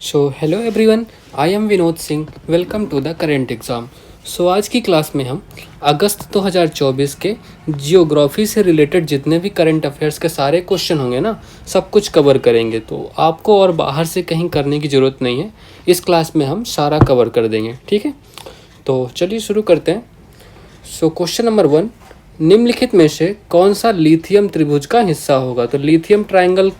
Hello everyone, I am Vinod Singh. Welcome to the current exam. आज की class में हम अगस्त 2024 के जियोग्राफी से रिलेटेड जितने भी करंट अफेयर्स के सारे क्वेश्चन होंगे ना, सब कुछ कवर करेंगे। तो आपको और बाहर से कहीं करने की ज़रूरत नहीं है, इस क्लास में हम सारा कवर कर देंगे। ठीक है, तो चलिए शुरू करते हैं। क्वेश्चन नंबर 1, निम्नलिखित में से कौन सा लिथियम त्रिभुज का हिस्सा होगा? तो लिथियम ट्रायंगल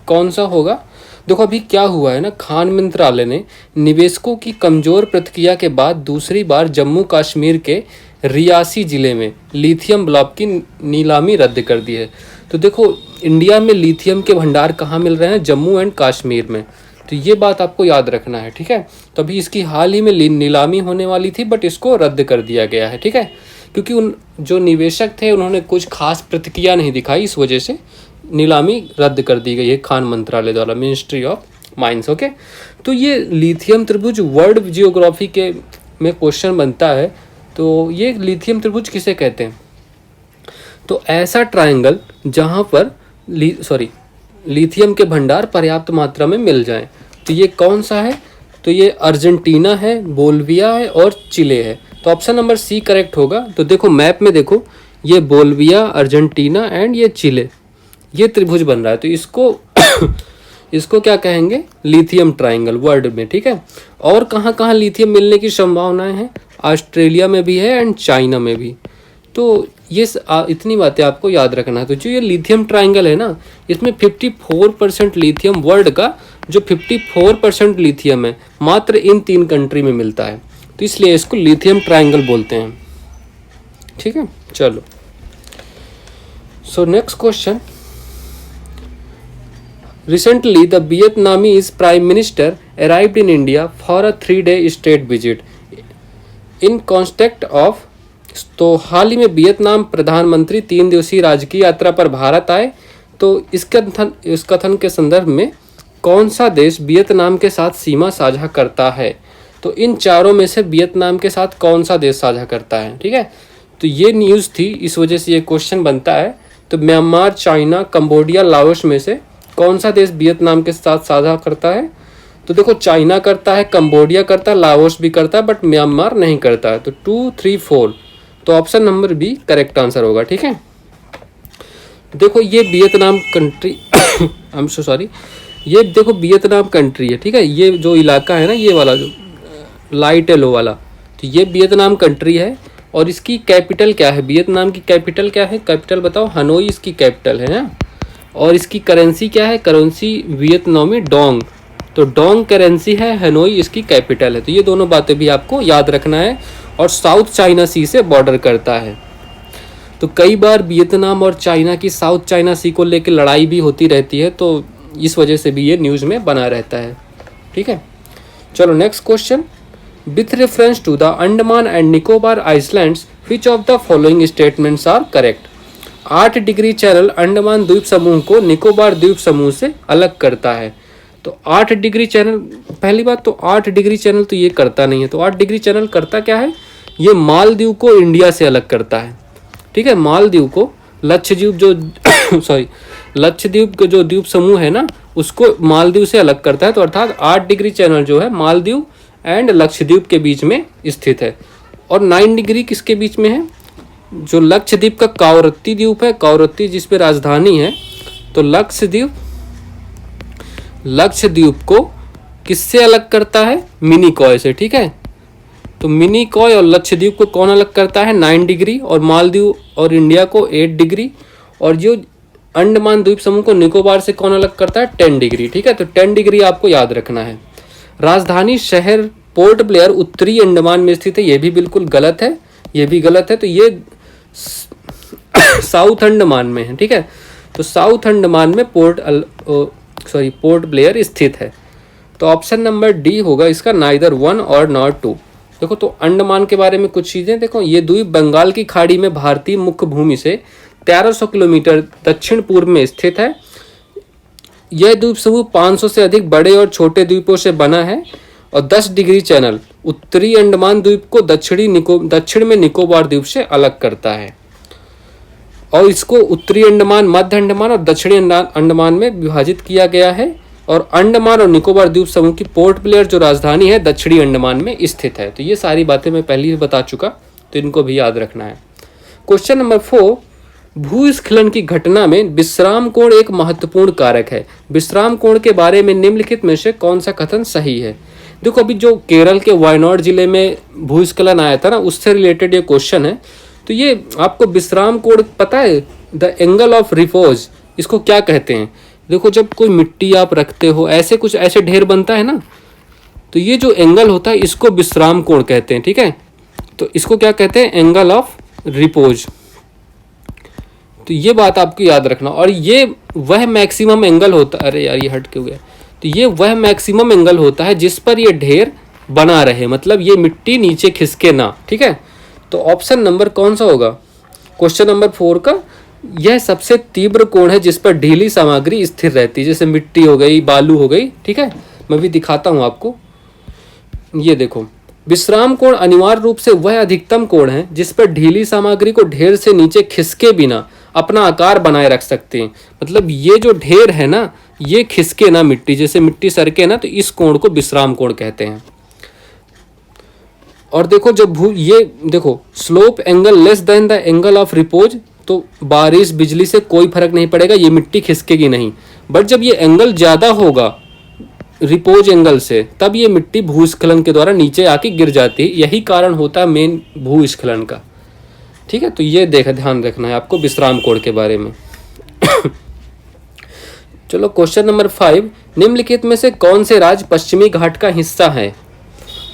कौन सा होगा? देखो अभी क्या हुआ है ना, खान मंत्रालय ने निवेशकों की कमजोर प्रतिक्रिया के बाद दूसरी बार जम्मू कश्मीर के रियासी जिले में लिथियम ब्लॉक की नीलामी रद्द कर दी है। तो देखो इंडिया में लिथियम के भंडार कहाँ मिल रहे हैं? जम्मू एंड कश्मीर में। तो ये बात आपको याद रखना है, ठीक है। तो अभी इसकी हाल ही में नीलामी होने वाली थी, बट इसको रद्द कर दिया गया है, ठीक है, क्योंकि उन जो निवेशक थे उन्होंने कुछ खास प्रतिक्रिया नहीं दिखाई, इस वजह से नीलामी रद्द कर दी गई है खान मंत्रालय द्वारा, मिनिस्ट्री ऑफ माइंस। ओके, तो ये लिथियम त्रिभुज वर्ल्ड जियोग्राफी के में क्वेश्चन बनता है। तो ये लिथियम त्रिभुज किसे कहते हैं? तो ऐसा ट्रायंगल जहाँ पर लिथियम के भंडार पर्याप्त मात्रा में मिल जाएं। तो ये कौन सा है? तो ये अर्जेंटीना है, बोल्विया है और चिले है। तो ऑप्शन नंबर सी करेक्ट होगा। तो देखो मैप में देखो, ये बोल्विया, अर्जेंटीना एंड ये चिले, ये त्रिभुज बन रहा है। तो इसको इसको क्या कहेंगे? लिथियम ट्रायंगल वर्ल्ड में, ठीक है। और कहाँ कहाँ लिथियम मिलने की संभावनाएं हैं? ऑस्ट्रेलिया में भी है एंड चाइना में भी। तो ये इतनी बातें आपको याद रखना है। तो जो ये लिथियम ट्रायंगल है ना, इसमें 54% लिथियम, वर्ल्ड का जो 54% लिथियम है मात्र इन 3 कंट्री में मिलता है। तो इसलिए इसको लिथियम ट्रायंगल बोलते हैं, ठीक है। चलो, next question. Recently, the Vietnamese Prime Minister arrived in India for a 3-day state visit. In context of, तो हाल ही में वियतनाम प्रधानमंत्री 3 दिवसीय राजकीय यात्रा पर भारत आए। तो इस कथन के संदर्भ में कौन सा देश वियतनाम के साथ सीमा साझा करता है? तो इन चारों में से वियतनाम के साथ कौन सा देश साझा करता है? ठीक है, तो ये न्यूज़ थी, इस वजह से ये क्वेश्चन बनता है। तो म्यांमार, चाइना, कंबोडिया, लाओस में से कौन सा देश वियतनाम के साथ साझा करता है? तो देखो चाइना करता है, कंबोडिया करता है, लाओस भी करता है, बट म्यांमार नहीं करता है। तो 2, 3, 4, तो option number B correct answer होगा, ठीक है। देखो ये Vietnam country I am so sorry, ये देखो वियतनाम कंट्री है, ठीक है। ये जो इलाका है ना, ये वाला जो लाइट येलो वाला, तो ये वियतनाम कंट्री है। और इसकी कैपिटल क्या है? वियतनाम की कैपिटल क्या है? कैपिटल बताओ। हनोई इसकी कैपिटल है ना। और इसकी करेंसी क्या है? करेंसी वियतनामी डोंग। तो डोंग करेंसी है, हनोई इसकी कैपिटल है। तो ये दोनों बातें भी आपको याद रखना है। और साउथ चाइना सी से बॉर्डर करता है। तो कई बार वियतनाम और चाइना की साउथ चाइना सी को लेकर लड़ाई भी होती रहती है, तो इस वजह से भी ये न्यूज़ में बना रहता है, ठीक है। चलो next question. With reference to the Andaman and Nicobar islands, which of the following statements are correct? 8 degree channel Andaman द्वीप समूह को निकोबार द्वीप समूह से अलग करता है। तो 8 डिग्री चैनल, पहली बात तो 8 डिग्री चैनल तो ये करता नहीं है। तो 8 डिग्री चैनल करता क्या है? ये मालदीव को इंडिया से अलग करता है, ठीक है। मालदीव को लक्षद्वीप जो लक्षद्वीप का जो द्वीप समूह है ना, उसको मालदीव से अलग करता है। तो अर्थात 8 डिग्री चैनल जो है मालदीव एंड लक्षद्वीप के बीच में स्थित है। और 9 डिग्री किसके बीच में है? जो लक्षद्वीप का कावरत्ती द्वीप है, कावरत्ती जिस पे राजधानी है। तो लक्षद्वीप को किससे अलग करता है? मिनिकॉय से, ठीक है। तो मिनिकॉय और लक्षद्वीप को कौन अलग करता है? 9 डिग्री। और मालदीव और इंडिया को 8 डिग्री। और जो अंडमान द्वीप समूह को निकोबार से कौन अलग करता है? 10 डिग्री, ठीक है। तो 10 डिग्री आपको याद रखना है। राजधानी शहर पोर्ट ब्लेयर उत्तरी अंडमान में स्थित है, ये भी बिल्कुल गलत है, ये भी गलत है। तो ये साउथ अंडमान में है, ठीक है। तो साउथ अंडमान में पोर्ट ब्लेयर स्थित है। तो ऑप्शन नंबर डी होगा इसका, नाइदर 1 और नॉट 2। देखो तो अंडमान के बारे में कुछ चीज़ें देखो। ये द्वीप बंगाल की खाड़ी में भारतीय मुख्य भूमि से 1300 किलोमीटर दक्षिण पूर्व में स्थित है। यह द्वीप समूह 500 से अधिक बड़े और छोटे द्वीपों से बना है। और 10 डिग्री चैनल उत्तरी अंडमान द्वीप को दक्षिण में निकोबार द्वीप से अलग करता है। और इसको उत्तरी अंडमान, मध्य अंडमान और दक्षिणी अंडमान में विभाजित किया गया है। और अंडमान और निकोबार द्वीप समूह की पोर्ट ब्लेयर जो राजधानी है दक्षिणी अंडमान में स्थित है। तो ये सारी बातें मैं पहले ही बता चुका, तो इनको भी याद रखना है। क्वेश्चन नंबर 4, भूस्खलन की घटना में विश्राम कोण एक महत्वपूर्ण कारक है। विश्राम कोण के बारे में निम्नलिखित में से कौन सा कथन सही है? देखो, अभी जो केरल के वायनाड जिले में भूस्खलन आया था ना, उससे रिलेटेड ये क्वेश्चन है। तो ये आपको विश्राम कोण पता है? द एंगल ऑफ रिपोज, इसको क्या कहते हैं? देखो, जब कोई मिट्टी आप रखते हो, ऐसे कुछ ऐसे ढेर बनता है ना, तो ये जो एंगल होता है इसको विश्राम कोण कहते हैं। ठीक है, तो इसको क्या कहते हैं? Angle of repose. तो ये बात आपको याद रखना। और ये वह मैक्सिमम एंगल होता है, अरे यार ये हट क्यों गया, तो ये वह मैक्सिमम एंगल होता है जिस पर ये ढेर बना रहे, मतलब ये मिट्टी नीचे खिसके ना। ठीक है, तो ऑप्शन नंबर कौन सा होगा क्वेश्चन नंबर 4 का? यह सबसे तीव्र कोण है जिस पर ढीली सामग्री स्थिर रहती है, जैसे मिट्टी हो गई, बालू हो गई। ठीक है, मैं भी दिखाता हूँ आपको। ये देखो, विश्राम कोण अनिवार्य रूप से वह अधिकतम कोण है जिस पर ढीली सामग्री को ढेर से नीचे खिसके बिना अपना आकार बनाए रख सकते हैं। मतलब ये जो ढेर है ना, ये खिसके ना मिट्टी, जैसे मिट्टी सरके ना, तो इस कोण को विश्राम कोण कहते हैं। और देखो, जब ये देखो, slope angle less than the angle of repose, तो बारिश बिजली से कोई फर्क नहीं पड़ेगा, ये मिट्टी खिसकेगी नहीं। बट जब ये एंगल ज़्यादा होगा रिपोज एंगल से, तब ये मिट्टी भूस्खलन के द्वारा नीचे आके गिर जाती है। यही कारण होता है मेन भूस्खलन का। ठीक है, तो ये ध्यान रखना है आपको विश्राम कोण के बारे में। चलो, क्वेश्चन नंबर 5, निम्नलिखित में से कौन से राज्य पश्चिमी घाट का हिस्सा है?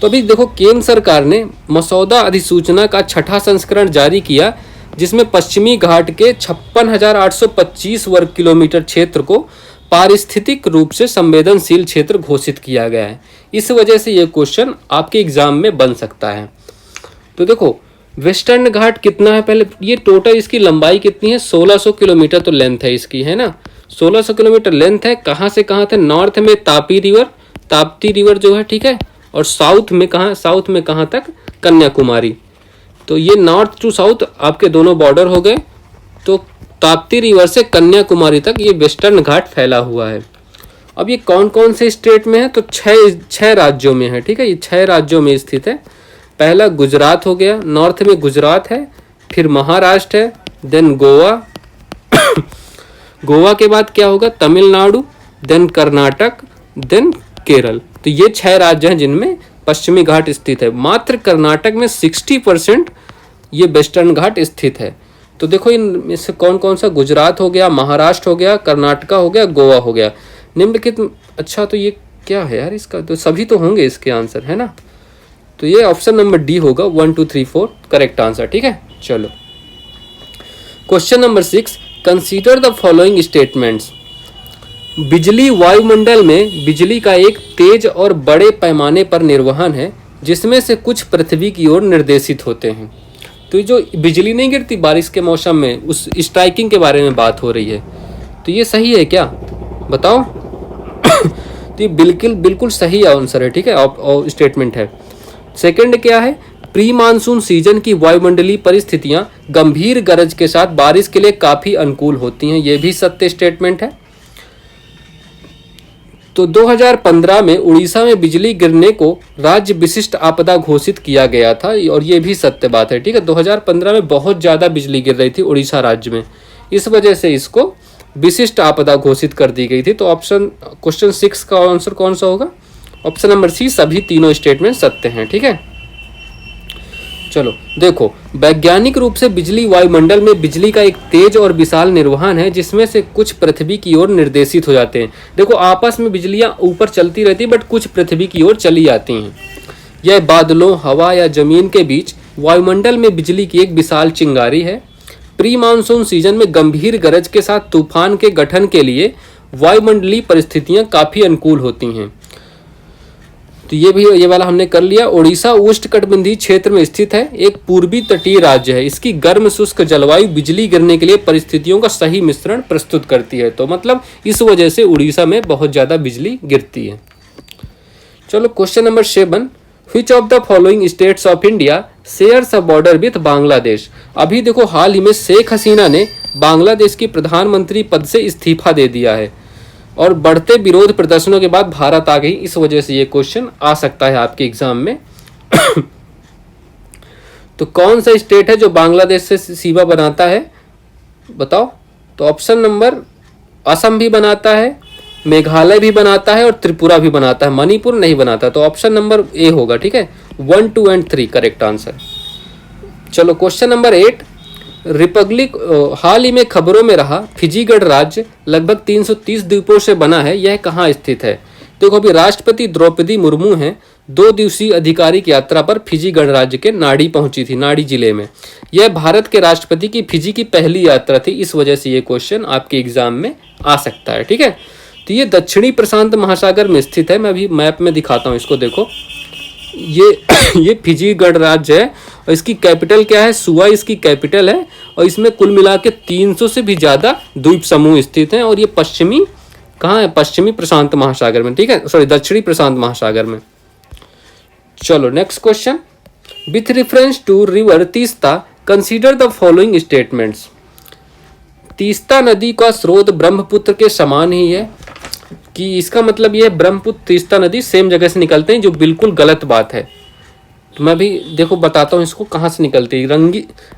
तो अभी देखो, केंद्र सरकार ने मसौदा अधिसूचना का 6ठा संस्करण जारी किया, जिसमें पश्चिमी घाट के 56,825 वर्ग किलोमीटर क्षेत्र को पारिस्थितिक रूप से संवेदनशील क्षेत्र घोषित किया गया है। इस वजह से ये क्वेश्चन आपके एग्जाम में बन सकता है। तो देखो, वेस्टर्न घाट कितना है, पहले ये टोटल इसकी लंबाई कितनी है? 1600 किलोमीटर तो लेंथ है इसकी, है ना, 1600 किलोमीटर लेंथ है। कहाँ से कहाँ थे? नॉर्थ में ताप्ती रिवर जो है, ठीक है, और साउथ में कहाँ तक? कन्याकुमारी। तो ये नॉर्थ टू साउथ आपके दोनों बॉर्डर हो गए। तो ताप्ती रिवर से कन्याकुमारी तक ये वेस्टर्न घाट फैला हुआ है। अब ये कौन कौन से स्टेट में है? तो छह राज्यों में है। ठीक है, ये 6 राज्यों में स्थित है। पहला गुजरात हो गया, नॉर्थ में गुजरात है, फिर महाराष्ट्र है, देन गोवा गोवा के बाद क्या होगा? Tamil Nadu, then Karnataka, then Kerala. तो ये 6 राज्य हैं जिनमें पश्चिमी घाट स्थित है। मात्र कर्नाटक में 60% ये वेस्टर्न घाट स्थित है। तो देखो, इनमें से कौन कौन सा? गुजरात हो गया, महाराष्ट्र हो गया, कर्नाटका हो गया, गोवा हो गया। निम्नलिखित, अच्छा तो ये क्या है यार इसका? तो सभी तो होंगे इसके आंसर, है ना। तो ये ऑप्शन नंबर डी होगा, 1 2 3 4 करेक्ट आंसर। ठीक है, चलो question number 6, consider the following statements. बिजली वायुमंडल में बिजली का एक तेज और बड़े पैमाने पर निर्वहन है, जिसमें से कुछ पृथ्वी की ओर निर्देशित होते हैं। तो जो बिजली नहीं गिरती बारिश के मौसम में, उस स्ट्राइकिंग के बारे में बात हो रही है। तो ये सही है क्या, बताओ? तो ये बिल्कुल सही आंसर है। ठीक है, और स्टेटमेंट है। सेकंड क्या है? प्री मानसून सीजन की वायुमंडलीय परिस्थितियां गंभीर गरज के साथ बारिश के लिए काफी अनुकूल होती हैं। ये भी सत्य स्टेटमेंट है। तो 2015 में उड़ीसा में बिजली गिरने को राज्य विशिष्ट आपदा घोषित किया गया था, और ये भी सत्य बात है। ठीक है, 2015 में बहुत ज़्यादा बिजली गिर रही थी उड़ीसा राज्य में, इस वजह से इसको विशिष्ट आपदा घोषित कर दी गई थी। तो क्वेश्चन 6 का आंसर कौन सा होगा? ऑप्शन नंबर सी, सभी तीनों स्टेटमेंट सत्य हैं। ठीक है, चलो देखो, वैज्ञानिक रूप से बिजली वायुमंडल में बिजली का एक तेज और विशाल निर्वहन है, जिसमें से कुछ पृथ्वी की ओर निर्देशित हो जाते हैं। देखो, आपस में बिजलियां ऊपर चलती रहती है, बट कुछ पृथ्वी की ओर चली जाती हैं। यह बादलों, हवा या जमीन के बीच वायुमंडल में बिजली की एक विशाल चिंगारी है। प्री मानसून सीजन में गंभीर गरज के साथ तूफान के गठन के लिए वायुमंडलीय परिस्थितियां काफी अनुकूल होती हैं। तो ये वाला हमने कर लिया। उड़ीसा उष्णकटिबंधीय क्षेत्र में स्थित है, एक पूर्वी तटीय राज्य है। इसकी गर्म शुष्क जलवायु बिजली गिरने के लिए परिस्थितियों का सही मिश्रण प्रस्तुत करती है। तो मतलब इस वजह से उड़ीसा में बहुत ज़्यादा बिजली गिरती है। चलो question number 7, which of the following states of India shares a border with Bangladesh. अभी देखो, हाल ही में शेख हसीना ने बांग्लादेश की प्रधानमंत्री पद से इस्तीफा दे दिया है, और बढ़ते विरोध प्रदर्शनों के बाद भारत आ गई, इस वजह से ये क्वेश्चन आ सकता है आपके एग्जाम में। तो कौन सा स्टेट है जो बांग्लादेश से सीमा बनाता है, बताओ। तो ऑप्शन नंबर, असम भी बनाता है, मेघालय भी बनाता है और त्रिपुरा भी बनाता है, मणिपुर नहीं बनाता। तो ऑप्शन नंबर ए होगा, ठीक है। 1, 2 एंड 3 करेक्ट आंसर। चलो क्वेश्चन नंबर 8, रिपब्लिक हाल ही में खबरों में रहा फिजी गणराज्य लगभग 330 द्वीपों से बना है, यह कहाँ स्थित है। देखो अभी राष्ट्रपति द्रौपदी मुर्मू हैं 2 दिवसीय आधिकारिक यात्रा पर फिजी गणराज्य के नाडी पहुंची थी, नाडी जिले में। यह भारत के राष्ट्रपति की फिजी की पहली यात्रा थी, इस वजह से ये क्वेश्चन आपके एग्जाम में आ सकता है, ठीक है। तो ये दक्षिणी प्रशांत महासागर में स्थित है, मैं अभी मैप में दिखाता हूँ इसको, देखो ये फिजी गणराज्य है और इसकी कैपिटल क्या है, सुआ इसकी कैपिटल है। और इसमें कुल मिला के 300 से भी ज्यादा द्वीप समूह स्थित हैं और ये पश्चिमी कहाँ है, पश्चिमी प्रशांत महासागर में, ठीक है, सॉरी दक्षिणी प्रशांत महासागर में। चलो next question, with reference to river Teesta consider the following statements. Teesta नदी का स्रोत ब्रह्मपुत्र के समान ही है, कि इसका मतलब ये ब्रह्मपुत्र तीस्ता नदी सेम जगह से निकलते हैं, जो बिल्कुल गलत बात है। तो मैं भी देखो बताता हूँ इसको कहाँ से निकलती है।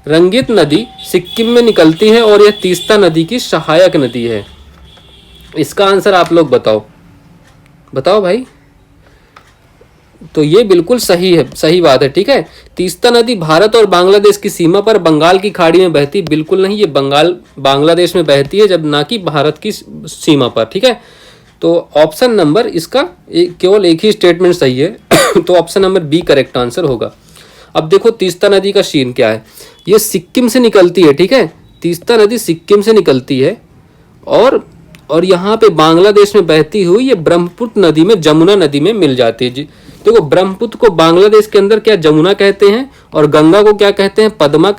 रंगित नदी सिक्किम में निकलती है और यह तीस्ता नदी की सहायक नदी है। इसका आंसर आप लोग बताओ, बताओ भाई। तो ये बिल्कुल सही है, सही बात है, ठीक है। तीस्ता नदी भारत और बांग्लादेश की सीमा पर बंगाल की खाड़ी में बहती, बिल्कुल नहीं, ये बांग्लादेश में बहती है, जब ना कि भारत की सीमा पर, ठीक है। तो ऑप्शन नंबर इसका केवल एक ही स्टेटमेंट सही है। तो option number B correct answer होगा। अब देखो तीस्ता नदी का सीन क्या है, ये सिक्किम से निकलती है, ठीक है। तीस्ता नदी सिक्किम से निकलती है और यहाँ पे बांग्लादेश में बहती हुई ये ब्रह्मपुत्र नदी में, जमुना नदी में मिल जाती है जी। देखो ब्रह्मपुत्र को बांग्लादेश के अंदर क्या जमुना कहते हैं और गंगा को क्या कहते हैं, पद्मा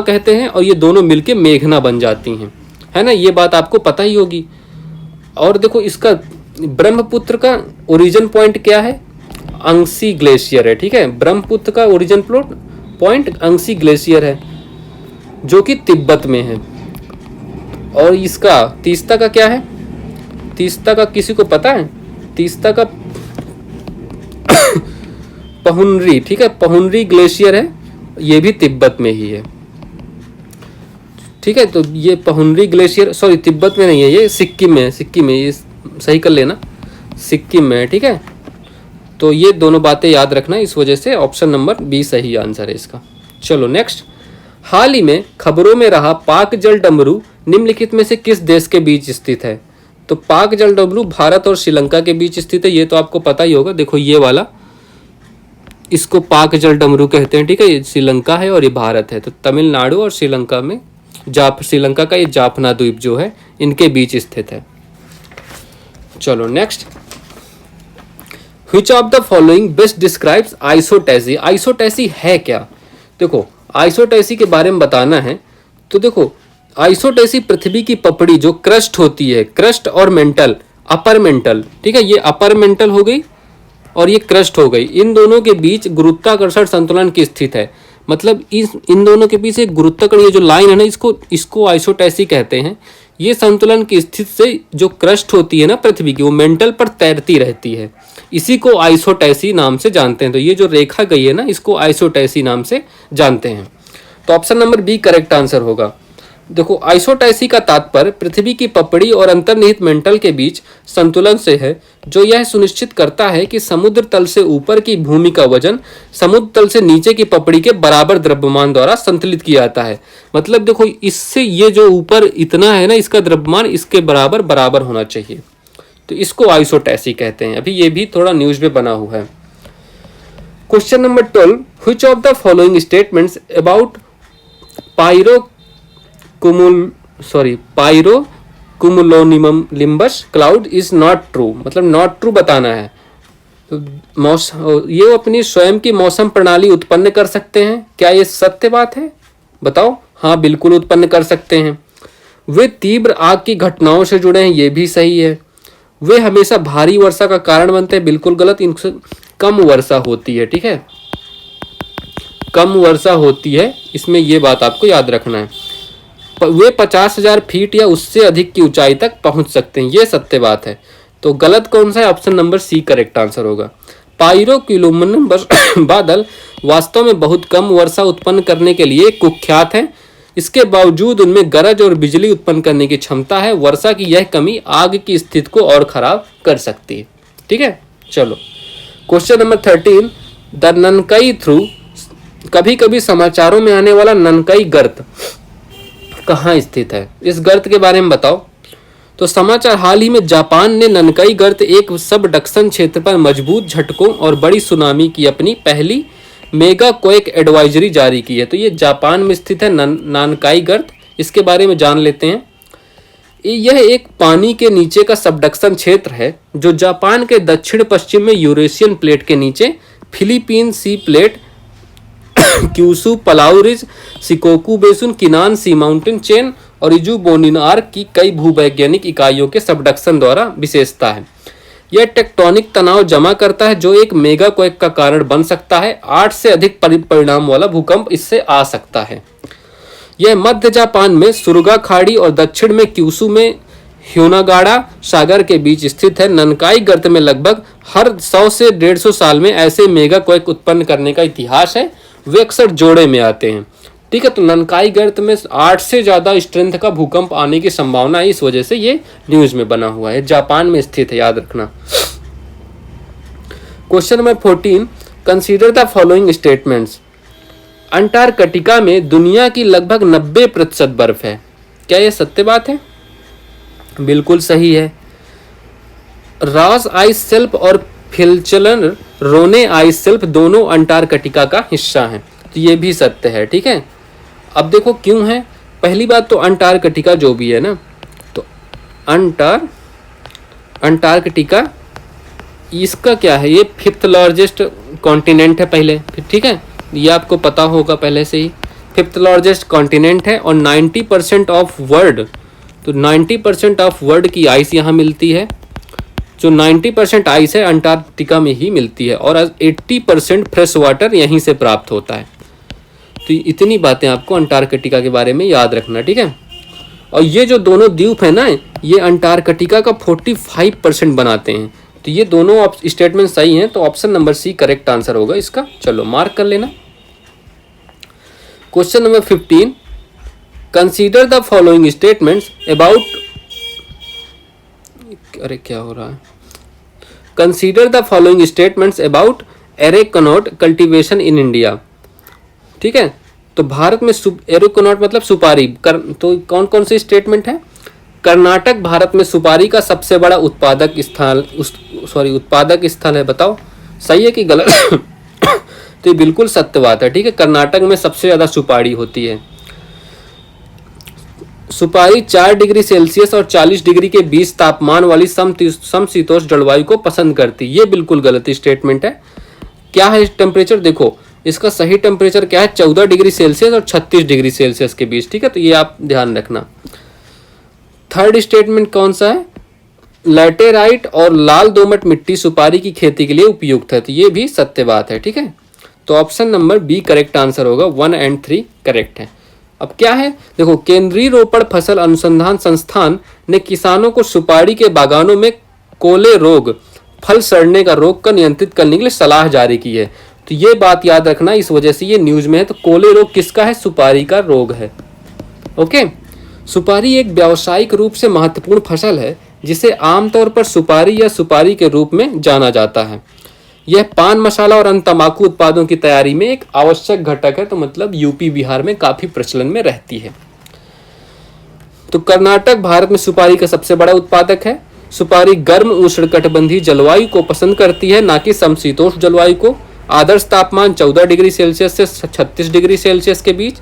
कहते हैं, और ये दोनों मिलके मेघना बन जाती हैं, है ना। ये बात आपको पता ही होगी। और देखो इसका ब्रह्मपुत्र का ओरिजिन पॉइंट क्या है, अंगसी ग्लेशियर है, ठीक है। ब्रह्मपुत्र का ओरिजिन पॉइंट अंगसी ग्लेशियर है जो कि तिब्बत में है। और इसका तीस्ता का क्या है, तीस्ता का किसी को पता है, तीस्ता का पहुनरी, ठीक है, पहुनरी ग्लेशियर है, ये भी तिब्बत में ही है, ठीक है। तो ये पहुनरी ग्लेशियर, सॉरी तिब्बत में नहीं है, ये सिक्किम में है, सिक्किम में, ये सही कर लेना, सिक्किम में है, ठीक है। तो ये दोनों बातें याद रखना, इस वजह से ऑप्शन नंबर बी सही आंसर है इसका। चलो नेक्स्ट, हाल ही में खबरों में रहा पाक जल डमरू निम्नलिखित में से किस देश के बीच स्थित है। तो पाक जल डमरू भारत और श्रीलंका के बीच स्थित है, ये तो आपको पता ही होगा। देखो ये वाला, इसको पाक जल डमरू कहते हैं, ठीक है। ये श्रीलंका है और ये भारत है। तो तमिलनाडु और श्रीलंका में श्रीलंका का ये जाफना द्वीप जो है इनके बीच स्थित है। चलो next, which of the following best describes isostasy. Isostasy है क्या, देखो आइसोटेसी के बारे में बताना है। तो देखो आइसोटेसी पृथ्वी की पपड़ी जो क्रस्ट होती है, क्रस्ट और मेंटल, अपर मेंटल, ठीक है, ये अपर मेंटल हो गई और ये क्रस्ट हो गई, इन दोनों के बीच गुरुत्वाकर्षण संतुलन की स्थित है। मतलब इन दोनों के बीच एक गुरुत्वाकर्षण, ये जो लाइन है ना, इसको आइसोटेसी कहते हैं। ये संतुलन की स्थिति से जो क्रस्ट होती है ना पृथ्वी की, वो मेंटल पर तैरती रहती है, इसी को आइसोटेसी नाम से जानते हैं। तो ये जो रेखा गई है ना, इसको आइसोटेसी नाम से जानते हैं। तो option number B correct answer होगा। देखो आइसोटेसी का तात्पर्य पृथ्वी की पपड़ी और अंतर्निहित मेंटल के बीच संतुलन से है, जो यह सुनिश्चित करता है कि समुद्र तल से ऊपर की भूमि का वजन समुद्र तल से नीचे की पपड़ी के बराबर द्रव्यमान द्वारा संतुलित किया जाता है। मतलब देखो इससे ये जो ऊपर इतना है ना, इसका द्रव्यमान इसके बराबर बराबर होना चाहिए, तो इसको आइसोटेसी कहते हैं। अभी ये भी थोड़ा न्यूज में बना हुआ है। Question number 12, which of the following statements about pyrocumulonimbus cloud is not true, मतलब नॉट ट्रू बताना है। तो ये अपनी स्वयं की मौसम प्रणाली उत्पन्न कर सकते हैं, क्या ये सत्य बात है, बताओ। हाँ बिल्कुल उत्पन्न कर सकते हैं। वे तीव्र आग की घटनाओं से जुड़े हैं, ये भी सही है। वे हमेशा भारी वर्षा का कारण बनते हैं, बिल्कुल गलत, इनसे कम वर्षा होती है, ठीक है, कम वर्षा होती है, इसमें ये बात आपको याद रखना है। वे 50,000 फीट या उससे अधिक की ऊंचाई तक पहुंच सकते हैं। ये सत्य बात है। तो गलत कौन सा है? Option number C correct answer होगा। पाइरोक्यूमुलस बादल वास्तव में बहुत कम वर्षा उत्पन्न करने के लिए कुख्यात हैं। इसके बावजूद उनमें गरज और बिजली उत्पन्न करने की क्षमता है। वर्षा की यह कमी आग की स्थिति को और खराब कर सकती है। ठीक है, चलो क्वेश्चन नंबर 13, द ननकई थ्रू। कभी कभी समाचारों में आने वाला ननकई गर्त कहाँ स्थित है? इस गर्त के बारे में बताओ। तो समाचार, हाल ही में जापान ने ननकई गर्त एक सबडक्शन क्षेत्र पर मजबूत झटकों और बड़ी सुनामी की अपनी पहली मेगा क्वेक एडवाइजरी जारी की है। तो ये जापान में स्थित है नानकाई गर्त। इसके बारे में जान लेते हैं। यह एक पानी के नीचे का सबडक्शन क्षेत्र है जो जापान के दक्षिण पश्चिम में यूरेशियन प्लेट के नीचे फिलीपीन सी प्लेट, क्यूसू पलाऊ रिज, सिकोकू बेसुन, किनान सी माउंटेन चेन और इजू बोनिनार की कई भूवैज्ञानिक इकाइयों के सबडक्शन द्वारा विशेषता है। यह टेक्टोनिक तनाव जमा करता है जो एक मेगा क्वेक का कारण बन सकता है। 8 से अधिक परिणाम वाला भूकंप इससे आ सकता है। यह मध्य जापान में सुरुगा खाड़ी और दक्षिण में क्यूसू में ह्योनागाड़ा सागर के बीच स्थित है। ननकाई गर्त में लगभग हर 100 से 150 साल में ऐसे मेगा क्वेक उत्पन्न करने का इतिहास है। वे अक्सर जोड़े में आते हैं। ठीक है, तो ननकाई गर्त में 8 से ज़्यादा स्ट्रेंथ का भूकंप आने की संभावना है। इस वजह से ये न्यूज में बना हुआ है। जापान में स्थित है, याद रखना। Question number 14, consider the following statements. Antarctica में दुनिया की लगभग 90% बर्फ है। क्या यह सत्य बात है? बिल्कुल सही है। रॉस आइस शेल्फ और फिल्चलन रोने आइस शेल्फ दोनों अंटार्कटिका का हिस्सा हैं। तो ये भी सत्य है। ठीक है, अब देखो क्यों है। पहली बात तो अंटार्कटिका जो भी है ना, तो अंटार्कटिका इसका क्या है? ये 5th लार्जेस्ट कॉन्टिनेंट है पहले। ठीक है, ये आपको पता होगा पहले से ही। 5th लार्जेस्ट कॉन्टिनेंट है और 90% ऑफ वर्ल्ड, तो 90% ऑफ वर्ल्ड की आइस यहाँ मिलती है। जो 90% आइस है अंटार्कटिका में ही मिलती है और 80% फ्रेश वाटर यहीं से प्राप्त होता है। तो इतनी बातें आपको अंटार्कटिका के बारे में याद रखना। ठीक है, और ये जो दोनों द्वीप है ना, ये अंटार्कटिका का 45% बनाते हैं। तो ये दोनों स्टेटमेंट सही हैं। तो option number C correct answer होगा इसका। चलो मार्क कर लेना। Question number 15, consider the following statements about, अरे क्या हो रहा है? Consider the following statements about arecanut cultivation in India. ठीक है, तो भारत में एरेकनॉट मतलब सुपारी तो कौन कौन से स्टेटमेंट है? कर्नाटक भारत में सुपारी का सबसे बड़ा उत्पादक स्थल है। बताओ सही है कि गलत? तो ये बिल्कुल सत्य बात है। ठीक है, कर्नाटक में सबसे ज्यादा सुपारी होती है। सुपारी 4 डिग्री सेल्सियस और 40 डिग्री के बीच तापमान वाली समशीतोष्ण जलवायु को पसंद करती है। ये बिल्कुल गलत स्टेटमेंट है। क्या है टेम्परेचर? देखो इसका सही टेम्परेचर क्या है? 14 डिग्री सेल्सियस और 36 डिग्री सेल्सियस के बीच। ठीक है, तो ये आप ध्यान रखना। थर्ड स्टेटमेंट कौन सा है? लैटेराइट और लाल दोमट मिट्टी सुपारी की खेती के लिए उपयुक्त है। तो ये भी सत्य बात है। ठीक है, तो option number B correct answer होगा। 1 और 3 करेक्ट है। अब क्या है? देखो, केंद्रीय रोपण फसल अनुसंधान संस्थान ने किसानों को सुपारी के बागानों में कोले रोग, फल सड़ने का रोग का नियंत्रित करने के लिए सलाह जारी की है। तो ये बात याद रखना, इस वजह से ये न्यूज में है। तो कोले रोग किसका है? सुपारी का रोग है। ओके, सुपारी एक व्यावसायिक रूप से महत्वपूर्ण फसल है जिसे आमतौर पर सुपारी या सुपारी के रूप में जाना जाता है। यह पान मसाला और अन्य तंबाकू उत्पादों की तैयारी में एक आवश्यक घटक है। तो मतलब यूपी बिहार में काफी प्रचलन में रहती है। तो कर्नाटक भारत में सुपारी का सबसे बड़ा उत्पादक है। सुपारी गर्म उष्णकटिबंधीय जलवायु को पसंद करती है, ना कि समशीतोष्ण जलवायु को। आदर्श तापमान 14 डिग्री सेल्सियस से 36 डिग्री सेल्सियस के बीच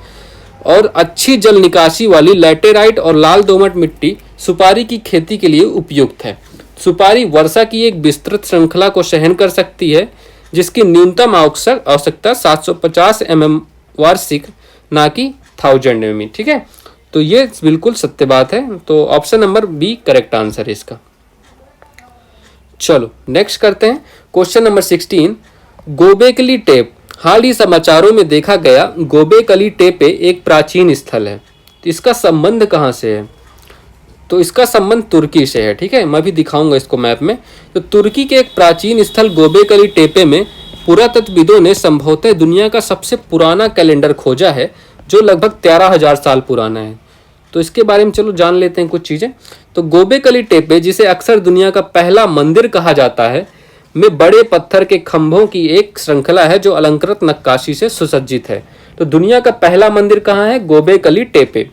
और अच्छी जल निकासी वाली लैटेराइट और लाल दोमट मिट्टी सुपारी की खेती के लिए उपयुक्त है। सुपारी वर्षा की एक विस्तृत श्रृंखला को सहन कर सकती है, जिसकी न्यूनतम आवश्यकता 750 mm वार्षिक, ना कि 1000 mm। ठीक है, तो ये बिल्कुल सत्य बात है। तो option number B correct answer है इसका। चलो नेक्स्ट करते हैं। Question number 16, Gobekli Tepe. हाल ही समाचारों में देखा गया गोबेकली टेपे एक प्राचीन स्थल है। तो इसका संबंध कहाँ से है? तो इसका संबंध तुर्की से है। ठीक है, मैं भी दिखाऊंगा इसको मैप में। तो तुर्की के एक प्राचीन स्थल गोबेकली टेपे में पुरातत्वविदों ने संभवतः दुनिया का सबसे पुराना कैलेंडर खोजा है, जो लगभग 13,000 साल पुराना है। तो इसके बारे में चलो जान लेते हैं कुछ चीजें। तो गोबेकली टेपे, जिसे अक्सर दुनिया का पहला मंदिर कहा जाता है, में बड़े पत्थर के खंभों की एक श्रृंखला है जो अलंकृत नक्काशी से सुसज्जित है। तो दुनिया का पहला मंदिर कहाँ है? Gobekli Tepe.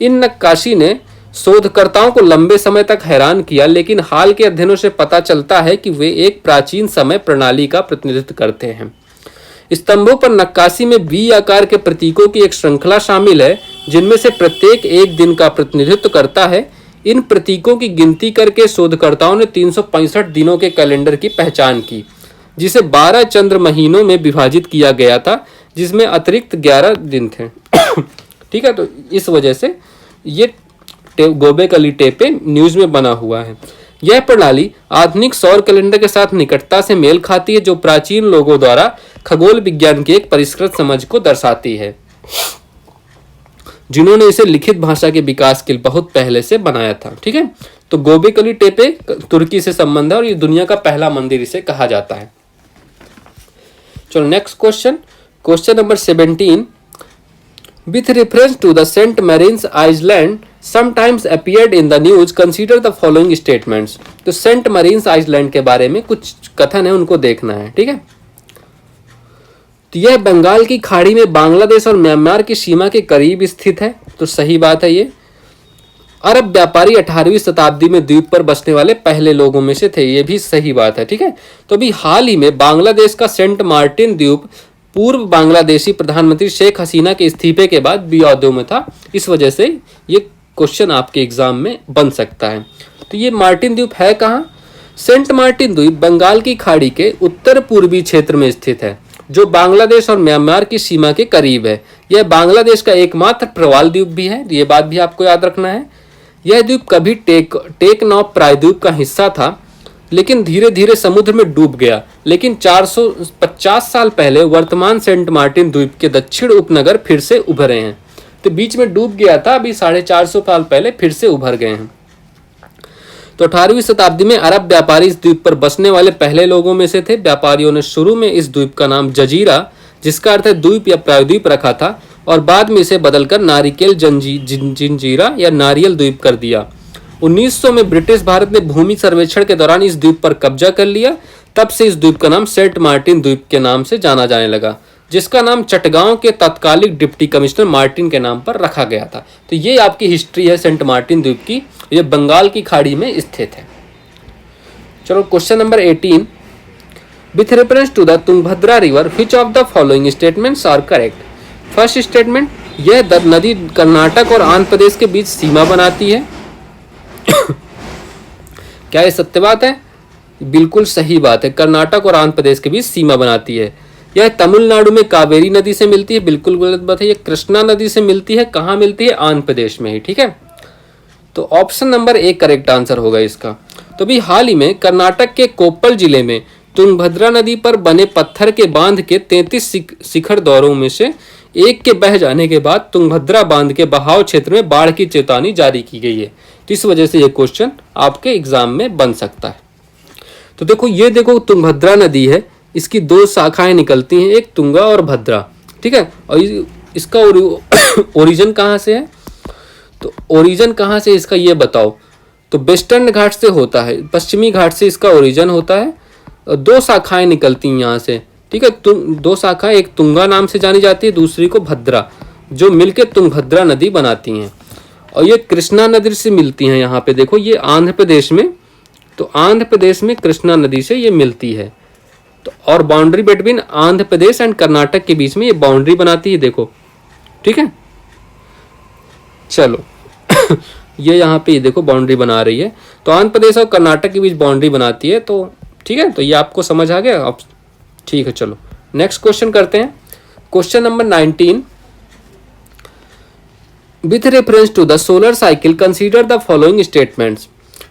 इन नक्काशी ने शोधकर्ताओं को लंबे समय तक हैरान किया, लेकिन हाल के अध्ययनों से पता चलता है कि वे एक प्राचीन समय प्रणाली का प्रतिनिधित्व करते हैं। स्तंभों पर नक्काशी में वी आकार के प्रतीकों की एक श्रृंखला शामिल है, जिनमें से प्रत्येक एक दिन का प्रतिनिधित्व करता है। इन प्रतीकों की गिनती करके शोधकर्ताओं ने 365 दिनों के कैलेंडर की पहचान की, जिसे 12 चंद्र महीनों में विभाजित किया गया था, जिसमें अतिरिक्त 11 दिन थे। ठीक है, तो इस वजह से ये गोबेकली टेपे न्यूज में बना हुआ है। यह प्रणाली आधुनिक सौर कैलेंडर के साथ निकटता से मेल खाती है, जो प्राचीन लोगों द्वारा खगोल विज्ञान की एक परिष्कृत समझ को दर्शाती है, जिन्होंने इसे लिखित भाषा के विकास के लिए बहुत पहले से बनाया था। ठीक है, तो गोबेकली टेपे तुर्की से संबंध है और ये दुनिया का पहला मंदिर इसे कहा जाता है। चलो next question, question number 17। With reference to the Saint Marins Island sometimes appeared in the news, consider the following statements। तो सेंट मरीन्स आइसलैंड के बारे में कुछ कथन है, उनको देखना है। ठीक है, तो यह बंगाल की खाड़ी में बांग्लादेश और म्यांमार की सीमा के करीब स्थित है। तो सही बात है ये। अरब व्यापारी 18वीं शताब्दी में द्वीप पर बसने वाले पहले लोगों में से थे, ये भी सही बात है। ठीक है, तो अभी हाल ही में बांग्लादेश का सेंट मार्टिन द्वीप पूर्व बांग्लादेशी प्रधानमंत्री शेख हसीना के इस्तीफे के बाद विवादों में था, इस वजह से ये क्वेश्चन आपके एग्जाम में बन सकता है। तो ये मार्टिन द्वीप है कहाँ? सेंट मार्टिन द्वीप बंगाल की खाड़ी के उत्तर पूर्वी क्षेत्र में स्थित है, जो बांग्लादेश और म्यांमार की सीमा के करीब है। यह बांग्लादेश का एकमात्र प्रवाल द्वीप भी है, ये बात भी आपको याद रखना है। यह द्वीप कभी टेकनॉफ प्रायद्वीप का हिस्सा था, लेकिन धीरे धीरे समुद्र में डूब गया। लेकिन 450 साल पहले वर्तमान सेंट मार्टिन द्वीप के दक्षिण उपनगर फिर से उभरे हैं। तो बीच में डूब गया था, अभी 450 साल पहले फिर से उभर गए हैं। तो 18वीं शताब्दी में अरब व्यापारी इस द्वीप पर बसने वाले पहले लोगों में से थे। व्यापारियों ने शुरू में इस द्वीप का नाम जजीरा, जिसका अर्थ है द्वीप या प्रायद्वीप, रखा था और बाद में इसे बदलकर नारिकेल जंजीरा या नारियल द्वीप कर दिया। 1900 में ब्रिटिश भारत ने भूमि सर्वेक्षण के दौरान इस द्वीप पर कब्जा कर लिया। तब से इस द्वीप का नाम सेंट मार्टिन द्वीप के नाम से जाना जाने लगा, जिसका नाम चटगांव के तत्कालिक डिप्टी कमिश्नर मार्टिन के नाम पर रखा गया था। तो ये आपकी हिस्ट्री है सेंट मार्टिन द्वीप की, ये बंगाल की खाड़ी में स्थित है। चलो question number 18। With reference to the Tungabhadra river, which of the following statements are correct? First statement, यह नदी कर्नाटक और आंध्र प्रदेश के बीच सीमा बनाती है। क्या ये सत्य बात है? बिल्कुल सही बात है, कर्नाटक और आंध्र प्रदेश के बीच सीमा बनाती है। यह तमिलनाडु में कावेरी नदी से मिलती है, बिल्कुल गलत बात है। यह कृष्णा नदी से मिलती है, कहाँ मिलती है? आंध्र प्रदेश में ही। ठीक है, तो ऑप्शन नंबर 1 करेक्ट आंसर होगा इसका। तो भी हाल ही में कर्नाटक के कोप्पल जिले में तुंगभद्रा नदी पर बने पत्थर के बांध के 33 शिखर दौरों में से एक के बह जाने के बाद तुंगभद्रा बांध के बहाव क्षेत्र में बाढ़ की चेतावनी जारी की गई है। तो इस वजह से ये क्वेश्चन आपके एग्जाम में बन सकता है। तो देखो, ये देखो तुंगभद्रा नदी है, इसकी 2 शाखाएं निकलती हैं, एक तुंगा और भद्रा। ठीक है, और इसका ओरिजिन कहाँ से है? तो ओरिजिन कहाँ से इसका ये बताओ। तो वेस्टर्न घाट से होता है, पश्चिमी घाट से इसका ओरिजिन होता है। 2 शाखाएं निकलती हैं यहाँ से। ठीक है, 2 शाखाएं, एक तुंगा नाम से जानी जाती है, दूसरी को भद्रा, जो मिलके तुंगभद्रा नदी बनाती हैं। और ये कृष्णा नदी से मिलती हैं। यहाँ पे देखो, ये आंध्र प्रदेश में, तो आंध्र प्रदेश में कृष्णा नदी से ये मिलती है। तो और boundary between Andhra Pradesh and Karnataka के बीच में ये बाउंड्री बनाती है, देखो। ठीक है, चलो ये यहाँ पे देखो बाउंड्री बना रही है, तो आंध्र प्रदेश और कर्नाटक के बीच बाउंड्री बनाती है। तो ठीक है, तो ये आपको समझ आ गया अब। ठीक है, चलो नेक्स्ट क्वेश्चन करते हैं। Question number 19। With reference to the solar cycle consider the following statements.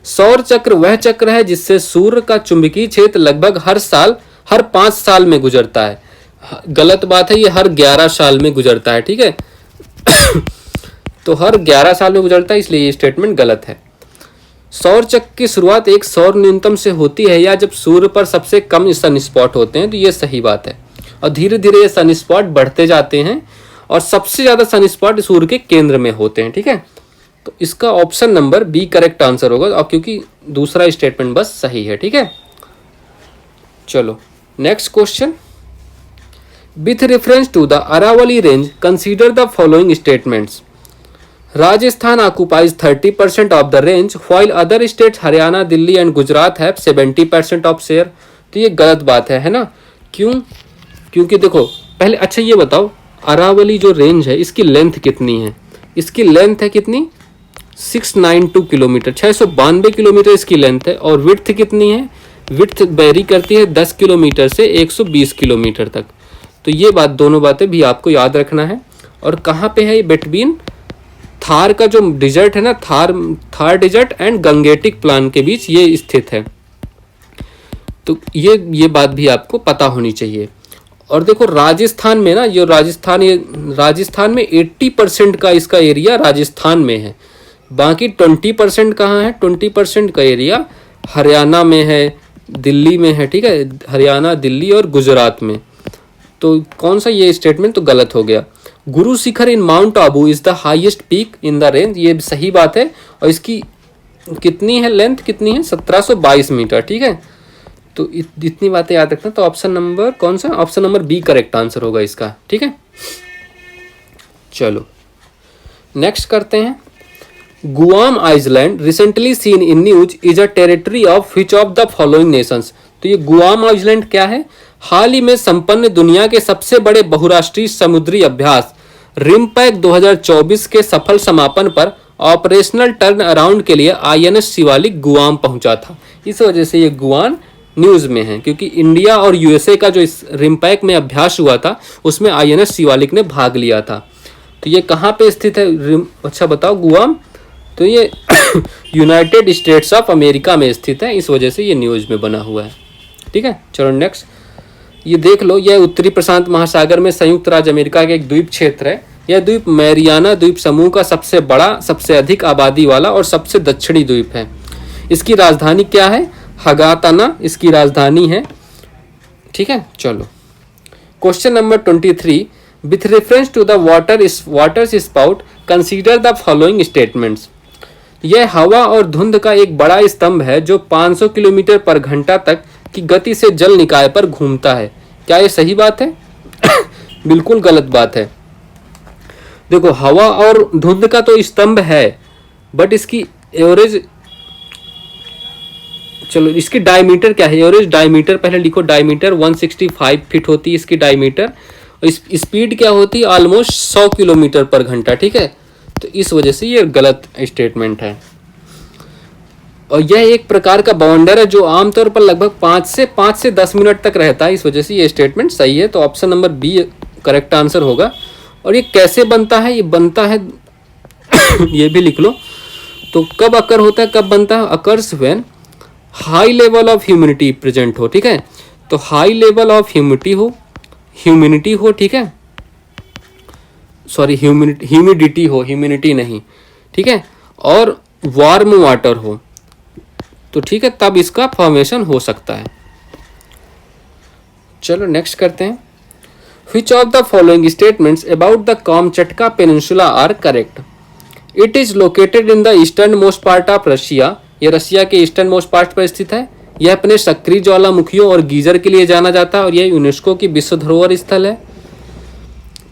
सौर चक्र वह चक्र है जिससे सूर्य का चुंबकीय क्षेत्र लगभग हर 5 साल में गुजरता है। गलत बात है, ये हर 11 साल में गुजरता है। ठीक है तो हर 11 साल में गुजरता है, इसलिए ये स्टेटमेंट गलत है। सौर चक्र की शुरुआत एक सौर न्यूनतम से होती है या जब सूर्य पर सबसे कम सन स्पॉट होते हैं, तो ये सही बात है। और धीरे धीरे ये सन स्पॉट बढ़ते जाते हैं और सबसे ज्यादा सन स्पॉट सूर्य के केंद्र में होते हैं। ठीक है, तो इसका option number B correct answer होगा, और क्योंकि दूसरा स्टेटमेंट बस सही है। ठीक है, चलो next question. With reference to the Aravalli range consider the following statements. Rajasthan occupies 30% of the range while other states Haryana, Delhi and Gujarat have 70% of share. तो ये गलत बात है ना? क्यों? क्योंकि देखो पहले अच्छा ये बताओ, अरावली जो रेंज है इसकी लेंथ कितनी है? इसकी लेंथ है कितनी? 692 किलोमीटर, 692 किलोमीटर इसकी लेंथ है। और विड्थ कितनी है? विड्थ वेरी करती है 10 किलोमीटर से 120 किलोमीटर तक। तो ये बात, दोनों बातें भी आपको याद रखना है। और कहाँ पे है ये? बिटवीन थार का जो डिजर्ट है ना, Thar desert and Gangetic plain के बीच ये स्थित है। तो ये बात भी आपको पता होनी चाहिए। और देखो राजस्थान में ना, ये राजस्थान में 80% का इसका एरिया राजस्थान में है, बाकी 20% कहाँ है? 20% का एरिया हरियाणा में है, दिल्ली में है। ठीक है, हरियाणा, दिल्ली और गुजरात में। तो कौन सा ये स्टेटमेंट तो गलत हो गया। Guru Shikhar in Mount Abu is the highest peak in the range, ये सही बात है। और इसकी कितनी है लेंथ? कितनी है? 1722 मीटर। ठीक है, तो इतनी बातें याद रखना। तो ऑप्शन नंबर कौन सा? Option number B correct answer होगा इसका। ठीक है, चलो नेक्स्ट करते हैं। Guam island recently seen in news is a territory of which of the following nations. तो ये गुआम आइसलैंड क्या है? हाल ही में संपन्न दुनिया के सबसे बड़े बहुराष्ट्रीय समुद्री अभ्यास रिमपैक 2024 के सफल समापन पर ऑपरेशनल टर्न अराउंड के लिए आईएनएस शिवालिक गुआम पहुंचा था। इस वजह से ये गुआम न्यूज में है, क्योंकि इंडिया और यूएसए का जो इस रिमपैक में अभ्यास हुआ था उसमें आईएनएस शिवालिक ने भाग लिया था। तो ये कहाँ पे स्थित है? अच्छा बताओ, गुआम। तो ये यूनाइटेड स्टेट्स ऑफ अमेरिका में स्थित है, इस वजह से ये न्यूज में बना हुआ है। ठीक है, चलो नेक्स्ट। ये देख लो, यह उत्तरी प्रशांत महासागर में संयुक्त राज्य अमेरिका का एक द्वीप क्षेत्र है। यह द्वीप मैरियाना द्वीप समूह का सबसे बड़ा, सबसे अधिक आबादी वाला और सबसे दक्षिणी द्वीप है। इसकी राजधानी क्या है? हगाताना इसकी राजधानी है। ठीक है, चलो question number 23। With reference to the water spout consider the following statements. यह हवा और धुंध का एक बड़ा स्तंभ है जो 500 किलोमीटर पर घंटा तक की गति से जल निकाय पर घूमता है। क्या ये सही बात है? बिल्कुल गलत बात है। देखो हवा और धुंध का तो स्तंभ है, बट इसकी एवरेज, चलो इसकी डायमीटर क्या है? एवरेज डायमीटर पहले लिखो। डायमीटर 165 फीट होती है इसकी डायमीटर। और स्पीड क्या होती है? ऑलमोस्ट 100 किलोमीटर पर घंटा। ठीक है, तो इस वजह से ये गलत स्टेटमेंट है। और यह एक प्रकार का बाउंडर है जो आमतौर पर लगभग 5 से 10 मिनट तक रहता है, इस वजह से ये स्टेटमेंट सही है। तो option number B correct answer होगा। और ये कैसे बनता है? ये बनता है ये भी लिख लो। तो कब अकर होता है, कब बनता है? Occurs when high level of humidity present हो। ठीक है, तो हाई लेवल ऑफ ह्यूमिडिटी हो। ठीक है, सॉरी ह्यूमिडिटी नहीं। ठीक है, और वार्म वाटर हो, तो ठीक है, तब इसका फॉर्मेशन हो सकता है। चलो नेक्स्ट करते हैं। Which of the following statements about the Kamchatka Peninsula are correct? It is located in the easternmost part of Russia. यह रशिया के ईस्टर्न मोस्ट पार्ट पर स्थित है। यह अपने सक्रिय ज्वालामुखियों और गीजर के लिए जाना जाता है और यह यूनेस्को की विश्व धरोहर स्थल है।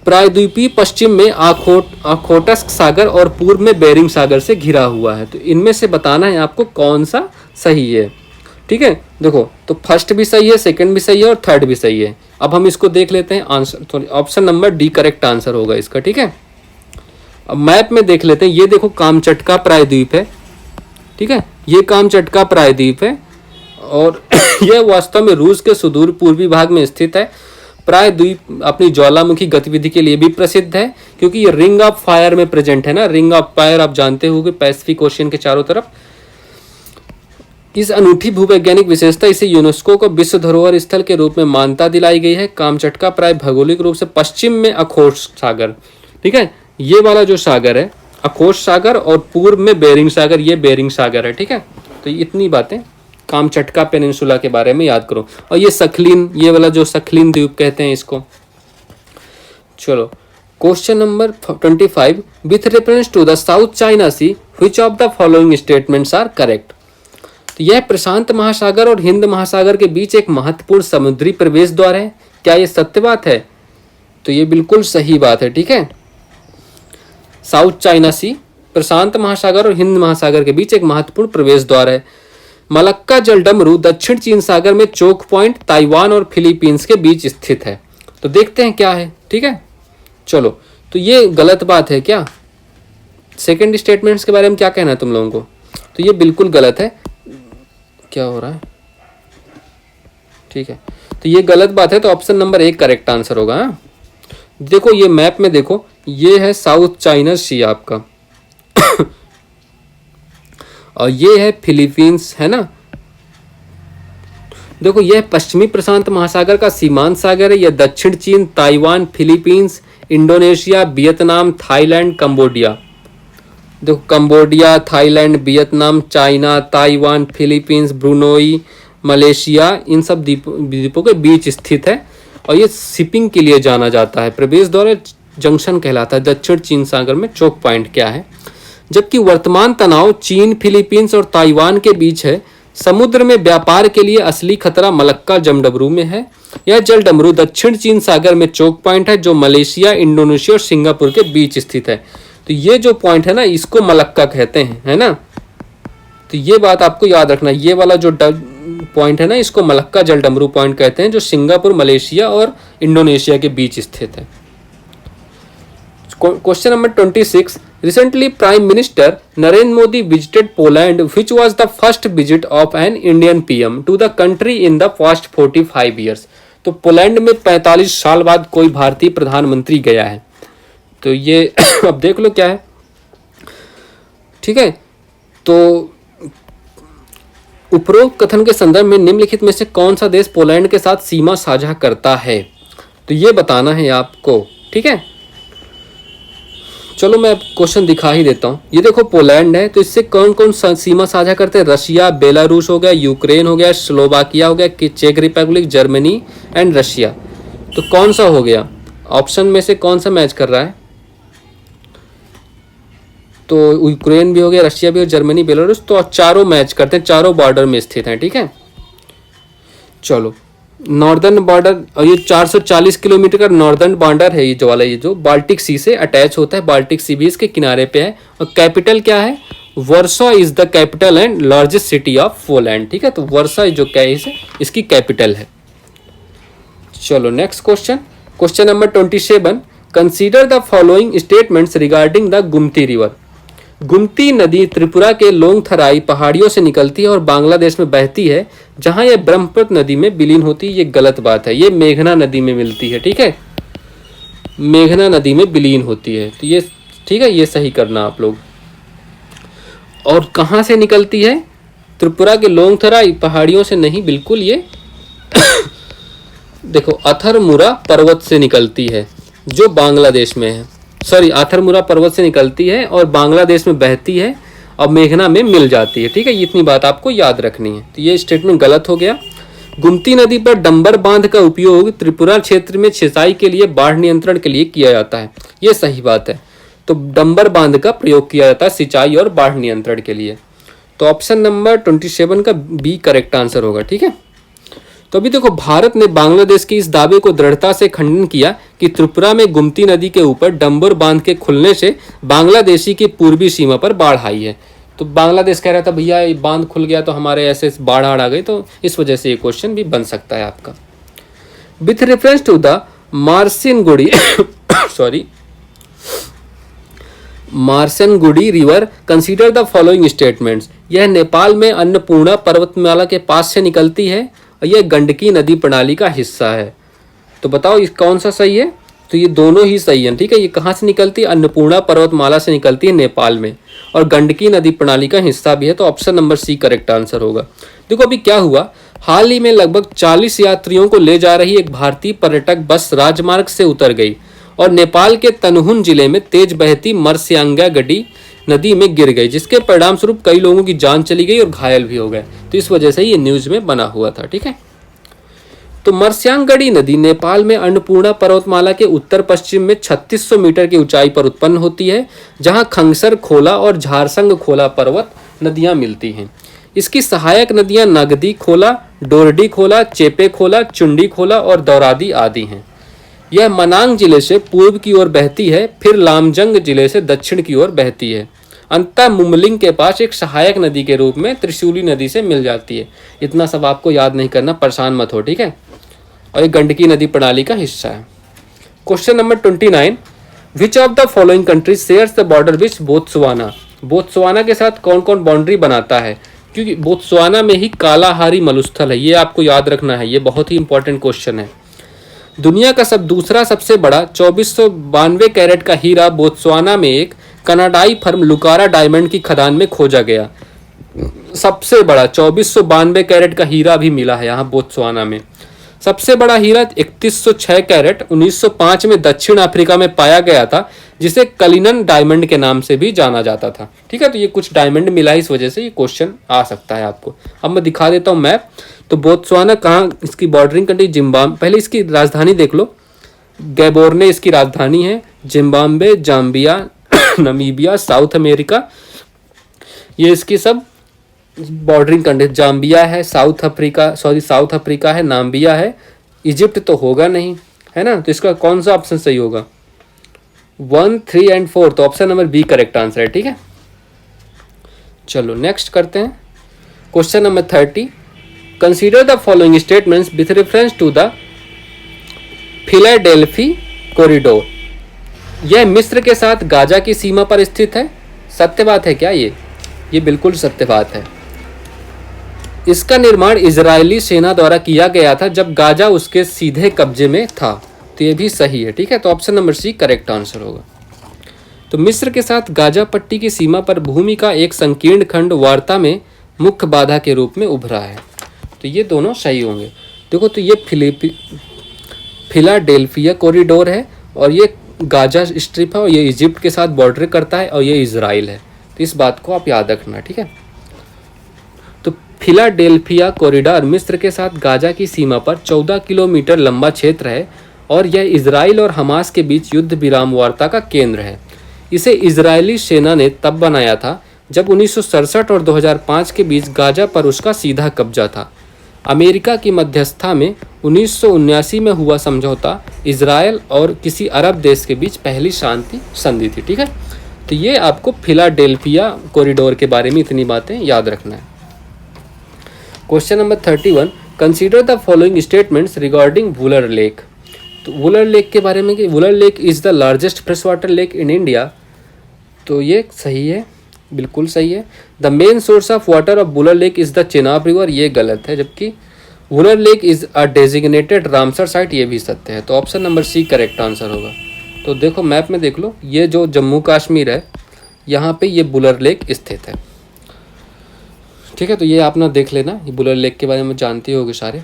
प्रायद्वीपीय पश्चिम में ओखोटस्क सागर और पूर्व में बेरिंग सागर से घिरा हुआ है। तो इनमें से बताना है आपको कौन सा सही है। ठीक है, देखो तो फर्स्ट भी सही है, सेकंड भी सही है और थर्ड भी सही है। अब हम इसको देख लेते हैं आंसर। तो option number D correct answer होगा इसका। ठीक है, अब मैप में देख लेते हैं। ये देखो कामचटका प्रायद्वीप है। ठीक है, ये कामचटका प्रायद्वीप है और यह वास्तव में रूस के सुदूर पूर्वी भाग में स्थित है। प्रायद्वीप अपनी ज्वालामुखी गतिविधि के लिए भी प्रसिद्ध है, क्योंकि ये रिंग ऑफ फायर में प्रेजेंट है ना। रिंग ऑफ फायर आप जानते होंगे, पैसिफिक ओशियन के चारों तरफ। इस अनूठी भूवैज्ञानिक विशेषता इसे यूनेस्को को विश्व धरोहर स्थल के रूप में मान्यता दिलाई गई है। कामचटका प्राय भौगोलिक रूप से पश्चिम में अखोट सागर, ठीक है, ये वाला जो सागर है अखोश सागर और पूर्व में बेरिंग सागर, ये बेरिंग सागर है। ठीक है, तो इतनी बातें कामचटका पेनिनसुला के बारे में याद करो। और ये सखलिन, ये वाला जो सखलिन द्वीप कहते हैं इसको। चलो question number 25, with reference to the South China Sea which of the following statements are correct. तो यह प्रशांत महासागर और हिंद महासागर के बीच एक महत्वपूर्ण समुद्री प्रवेश द्वार है, क्या ये सत्य बात है? तो ये बिल्कुल सही बात है। ठीक है, साउथ चाइना सी प्रशांत महासागर और हिंद महासागर के बीच एक महत्वपूर्ण प्रवेश द्वार है। मलक्का जलडमरू दक्षिण चीन सागर में चोक पॉइंट ताइवान और फिलीपींस के बीच स्थित है। तो देखते हैं क्या है। ठीक है, चलो, तो ये गलत बात है क्या? सेकंड स्टेटमेंट्स के बारे में क्या कहना है तुम लोगों को? तो ये बिल्कुल गलत है। क्या हो रहा है? ठीक है, तो ये गलत बात है, तो ऑप्शन नंबर 1 करेक्ट आंसर होगा। हाँ? देखो ये मैप में देखो, ये है साउथ चाइना सी आपका और ये है फिलीपींस, है ना। देखो यह पश्चिमी प्रशांत महासागर का सीमांत सागर है। यह दक्षिण चीन, Taiwan, Philippines, Indonesia, Vietnam, Thailand, Cambodia. देखो Cambodia, Thailand, Vietnam, China, Taiwan, Philippines, Brunei, Malaysia, इन सब द्वीपों के बीच स्थित है। और ये शिपिंग के लिए जाना जाता है। प्रवेश द्वार जंक्शन कहलाता है। दक्षिण चीन सागर में चोक पॉइंट क्या है? जबकि वर्तमान तनाव चीन, फिलीपींस और ताइवान के बीच है। समुद्र में व्यापार के लिए असली खतरा मलक्का जलडमरू में है। यह जलडमरू दक्षिण चीन सागर में चोक पॉइंट है, जो मलेशिया, इंडोनेशिया और सिंगापुर के बीच स्थित है। तो ये जो पॉइंट है ना, इसको मलक्का कहते हैं, है ना। तो ये बात आपको याद रखना, ये वाला जो पॉइंट है ना, इसको मलक्का जलडमरू पॉइंट कहते हैं, जो सिंगापुर, मलेशिया और इंडोनेशिया के बीच स्थित है। Question number 26, recently prime minister Narendra Modi visited Poland, which was the first visit of an Indian PM to the country in the past 45 years. तो पोलैंड में 45 साल बाद कोई भारतीय प्रधानमंत्री गया है। तो ये अब देख लो क्या है। ठीक है, तो उपरोक्त कथन के संदर्भ में निम्नलिखित में से कौन सा देश पोलैंड के साथ सीमा साझा करता है? तो ये बताना है आपको। ठीक है, चलो मैं क्वेश्चन दिखा ही देता हूँ। ये देखो पोलैंड है, तो इससे कौन कौन सीमा साझा करते हैं? रशिया, बेलारूस हो गया, यूक्रेन हो गया, स्लोवाकिया हो गया, चेक रिपब्लिक, जर्मनी एंड रशिया। तो कौन सा हो गया? ऑप्शन में से कौन सा मैच कर रहा है? तो यूक्रेन भी हो गया, रशिया भी हो, जर्मनी, बेलारूस। तो चारों मैच करते हैं, चारों बॉर्डर में स्थित हैं। ठीक है, चलो नॉर्दर्न बॉर्डर, और ये 440 किलोमीटर का नॉर्दर्न बॉर्डर है। ये जो वाला, ये जो बाल्टिक सी से अटैच होता है, बाल्टिक सी भी इसके किनारे पे है। और कैपिटल क्या है? Warsaw is the capital and largest city of Poland. ठीक है, तो वर्सो जो क्या है, इसकी कैपिटल है। चलो next question, question number 27, consider the following statements regarding the Gumti river. Gumti नदी त्रिपुरा के लोंगथराई पहाड़ियों से निकलती है और बांग्लादेश में बहती है, जहां यह ब्रह्मपुत्र नदी में विलीन होती है। ये गलत बात है, ये मेघना नदी में मिलती है। ठीक है, मेघना नदी में विलीन होती है। तो ये ठीक है, ये सही करना आप लोग। और कहां से निकलती है? त्रिपुरा के लोंगथराई पहाड़ियों से नहीं, बिल्कुल ये देखो अथरमुरा पर्वत से निकलती है, जो बांग्लादेश में है। सॉरी, अथरमुरा पर्वत से निकलती है और बांग्लादेश में बहती है और मेघना में मिल जाती है। ठीक है, इतनी बात आपको याद रखनी है। तो ये स्टेटमेंट गलत हो गया। गुमती नदी पर डंबर बांध का उपयोग त्रिपुरा क्षेत्र में सिंचाई के लिए, बाढ़ नियंत्रण के लिए किया जाता है। ये सही बात है। तो डंबर बांध का प्रयोग किया जाता है सिंचाई और बाढ़ नियंत्रण के लिए। तो ऑप्शन नंबर 27 का बी करेक्ट आंसर होगा। ठीक है, तो अभी देखो भारत ने बांग्लादेश के इस दावे को दृढ़ता से खंडन किया कि त्रिपुरा में गुमती नदी के ऊपर डंबर बांध के खुलने से बांग्लादेशी की पूर्वी सीमा पर बाढ़ आई है। तो बांग्लादेश कह रहा था भैया ये बांध खुल गया तो हमारे ऐसे बाढ़ आ गई, तो इस वजह से ये क्वेश्चन भी बन सकता है आपका। With reference to the Marsyangdi sorry Marsyangdi river, consider the following statements. यह नेपाल में अन्नपूर्णा पर्वतमाला के पास से निकलती है और यह गंडकी नदी प्रणाली का हिस्सा है। तो बताओ इस कौन सा सही है? तो ये दोनों ही सही है। ठीक है, ये कहाँ से निकलती है? अन्नपूर्णा पर्वतमाला से निकलती है नेपाल में, और गंडकी नदी प्रणाली का हिस्सा भी है। तो option number C correct answer होगा। देखो अभी क्या हुआ, हाल ही में लगभग 40 यात्रियों को ले जा रही एक भारतीय पर्यटक बस राजमार्ग से उतर गई और नेपाल के तनहुन जिले में तेज बहती मर्स्यांगा गडी नदी में गिर गई, जिसके परिणाम स्वरूप कई लोगों की जान चली गई और घायल भी हो गए। तो इस वजह से ये न्यूज में बना हुआ था। ठीक है, तो मर्स्यांगड़ी नदी नेपाल में अन्नपूर्णा पर्वतमाला के उत्तर पश्चिम में 3600 मीटर की ऊंचाई पर उत्पन्न होती है, जहां खंगसर खोला और झारसंग खोला पर्वत नदियां मिलती हैं। इसकी सहायक नदियां नगदी खोला, डोरडी खोला, चेपे खोला, चुंडी खोला और दौरादी आदि हैं। यह मनांग जिले से पूर्व की ओर बहती है, फिर लामजंग जिले से दक्षिण की ओर बहती है। अंततः मुमलिंग के पास एक सहायक नदी के रूप में त्रिशूली नदी से मिल जाती है। इतना सब आपको याद नहीं करना, परेशान मत हो। ठीक है, और ये गंडकी नदी प्रणाली का हिस्सा है। Question number 29, which of the following country shares the border which Botswana. Botswana के साथ कौन कौन बाउंड्री बनाता है, क्योंकि बोत्सवाना में ही कालाहारी मरुस्थल है, ये आपको याद रखना है, ये बहुत ही इंपॉर्टेंट क्वेश्चन है। दुनिया का दूसरा सबसे बड़ा 2492 कैरेट का हीरा बोत्सवाना में एक कनाडाई फर्म लुकारा डायमंड की खदान में खोजा गया। सबसे बड़ा 2492 कैरेट का हीरा भी मिला है यहाँ बोत्सवाना में। सबसे बड़ा हीरा 3106 कैरेट 1905 में दक्षिण अफ्रीका में पाया गया था, जिसे कलिनन डायमंड के नाम से भी जाना जाता था। ठीक है, तो ये कुछ डायमंड मिला, इस वजह से ये क्वेश्चन आ सकता है आपको। अब मैं दिखा देता हूँ मैप। तो बोत्सवाना कहाँ, इसकी बॉर्डरिंग कंट्री जिम्बाब्वे, पहले इसकी राजधानी देख लो, गैबोर्ने इसकी राजधानी है। Zimbabwe, Zambia, Namibia, south America, ये इसकी सब बॉर्डरिंग कंट्री। जाम्बिया है, साउथ अफ्रीका है, नाम्बिया है, इजिप्ट तो होगा नहीं, है ना। तो इसका कौन सा ऑप्शन सही होगा? 1, 3 एंड 4, तो option number B correct answer है। ठीक है, चलो नेक्स्ट करते हैं। Question number 30, consider the following statements with reference to the Philadelphi corridor. यह मिस्र के साथ गाजा की सीमा पर स्थित है। सत्य बात है क्या ये बिल्कुल सत्य बात है। इसका निर्माण इजरायली सेना द्वारा किया गया था जब गाजा उसके सीधे कब्जे में था। तो ये भी सही है। ठीक है, तो option number C correct answer होगा। तो मिस्र के साथ गाजा पट्टी की सीमा पर भूमि का एक संकीर्ण खंड वार्ता में मुख्य बाधा के रूप में उभरा है। तो ये दोनों सही होंगे। देखो, तो ये फिलाडेल्फिया कॉरिडोर है और ये गाजा स्ट्रिप है और ये इजिप्ट के साथ बॉर्डर करता है और ये इजराइल है। तो इस बात को आप याद रखना। ठीक है, तो फिलाडेल्फिया कॉरिडोर मिस्र के साथ गाजा की सीमा पर 14 किलोमीटर लंबा क्षेत्र है और यह इजराइल और हमास के बीच युद्ध विराम वार्ता का केंद्र है। इसे इजरायली सेना ने तब बनाया था जब 1967 और 2005 के बीच गाजा पर उसका सीधा कब्जा था। अमेरिका की मध्यस्थता में 1979 में हुआ समझौता इजराइल और किसी अरब देश के बीच पहली शांति संधि थी। ठीक है, तो ये आपको फिलाडेल्फिया कॉरिडोर के बारे में इतनी बातें याद रखना है। Question number 31, consider the following statements regarding Wular lake. तो वुलर लेक के बारे में कि Wular lake is the largest fresh water lake in India. तो ये सही है, बिल्कुल सही है। The main source of water of Wular lake is the Chenab river, ये गलत है। जबकि Wular lake is a designated Ramsar site, ये भी सत्य है। तो option number C correct answer होगा। तो देखो मैप में देख लो, ये जो जम्मू कश्मीर है यहाँ पे ये वुलर लेक स्थित है। ठीक है, तो ये आप ना देख लेना, ये वुलर लेक के बारे में जानते होगे सारे।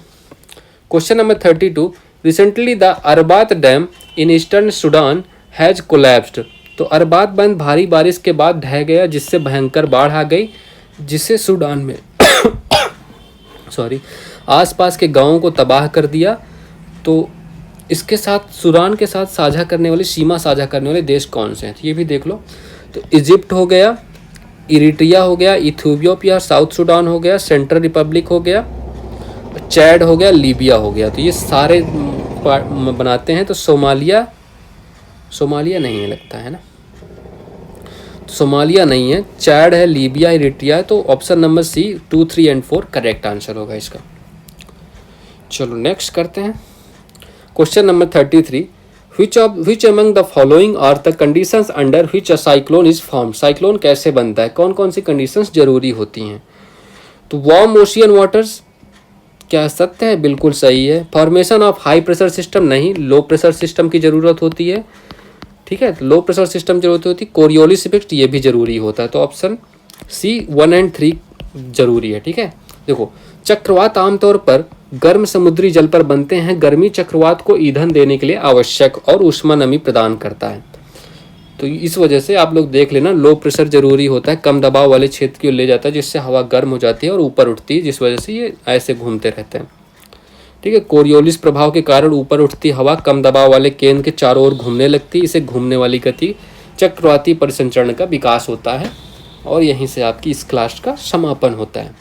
Question number 32, recently the Arbaat dam in eastern Sudan has collapsed. तो अरबात बंद भारी बारिश के बाद ढह गया, जिससे भयंकर बाढ़ आ गई, जिससे सूडान में आसपास के गांवों को तबाह कर दिया। तो इसके साथ सूडान के साथ सीमा साझा करने वाले देश कौन से हैं? तो ये भी देख लो। तो इजिप्ट हो गया, इरिट्रिया हो गया, इथियोपिया, साउथ सूडान हो गया, सेंट्रल रिपब्लिक हो गया, चैड हो गया, लीबिया हो गया। तो ये सारे बनाते हैं। तो सोमालिया नहीं है लगता है ना, तो सोमालिया नहीं है, चैड है, लीबिया, इरिट्रिया है। तो option number C 2, 3 and 4 correct answer होगा इसका। चलो नेक्स्ट करते हैं। Question number 33, which among the following are the conditions under which a cyclone is formed। Cyclone कैसे बनता है, कौन कौन सी कंडीशंस जरूरी होती हैं? तो वार्म ओशियन वाटर्स, क्या सत्य है? बिल्कुल सही है। Formation of high pressure system, नहीं, लो प्रेशर सिस्टम की ज़रूरत होती है। ठीक है, लो प्रेशर सिस्टम जरूरत होती है। कोरियोलिस इफेक्ट, ये भी जरूरी होता है। तो ऑप्शन सी 1 एंड 3 जरूरी है। ठीक है, देखो चक्रवात आमतौर पर गर्म समुद्री जल पर बनते हैं। गर्मी चक्रवात को ईंधन देने के लिए आवश्यक और ऊष्मा नमी प्रदान करता है। तो इस वजह से आप लोग देख लेना, लो प्रेशर जरूरी होता है, कम दबाव वाले क्षेत्र की ओर ले जाता है, जिससे हवा गर्म हो जाती है और ऊपर उठती है, जिस वजह से ये ऐसे घूमते रहते हैं। ठीक है, कोरियोलिस प्रभाव के कारण ऊपर उठती हवा कम दबाव वाले केंद्र के चारों ओर घूमने लगती है। इसे घूमने वाली गति चक्रवाती परिसंचरण का विकास होता है और यहीं से आपकी इस क्लास का समापन होता है।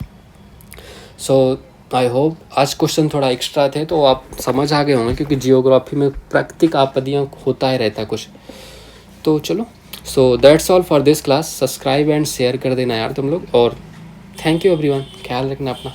सो आई होप आज क्वेश्चन थोड़ा एक्स्ट्रा थे तो आप समझ आ गए होंगे, क्योंकि जियोग्राफी में प्राकृतिक आपत्तियाँ होता ही रहता है कुछ। तो चलो, so that's all for this class. Subscribe and share कर देना यार तुम लोग, और थैंक यू एवरीवन। ख्याल रखना अपना।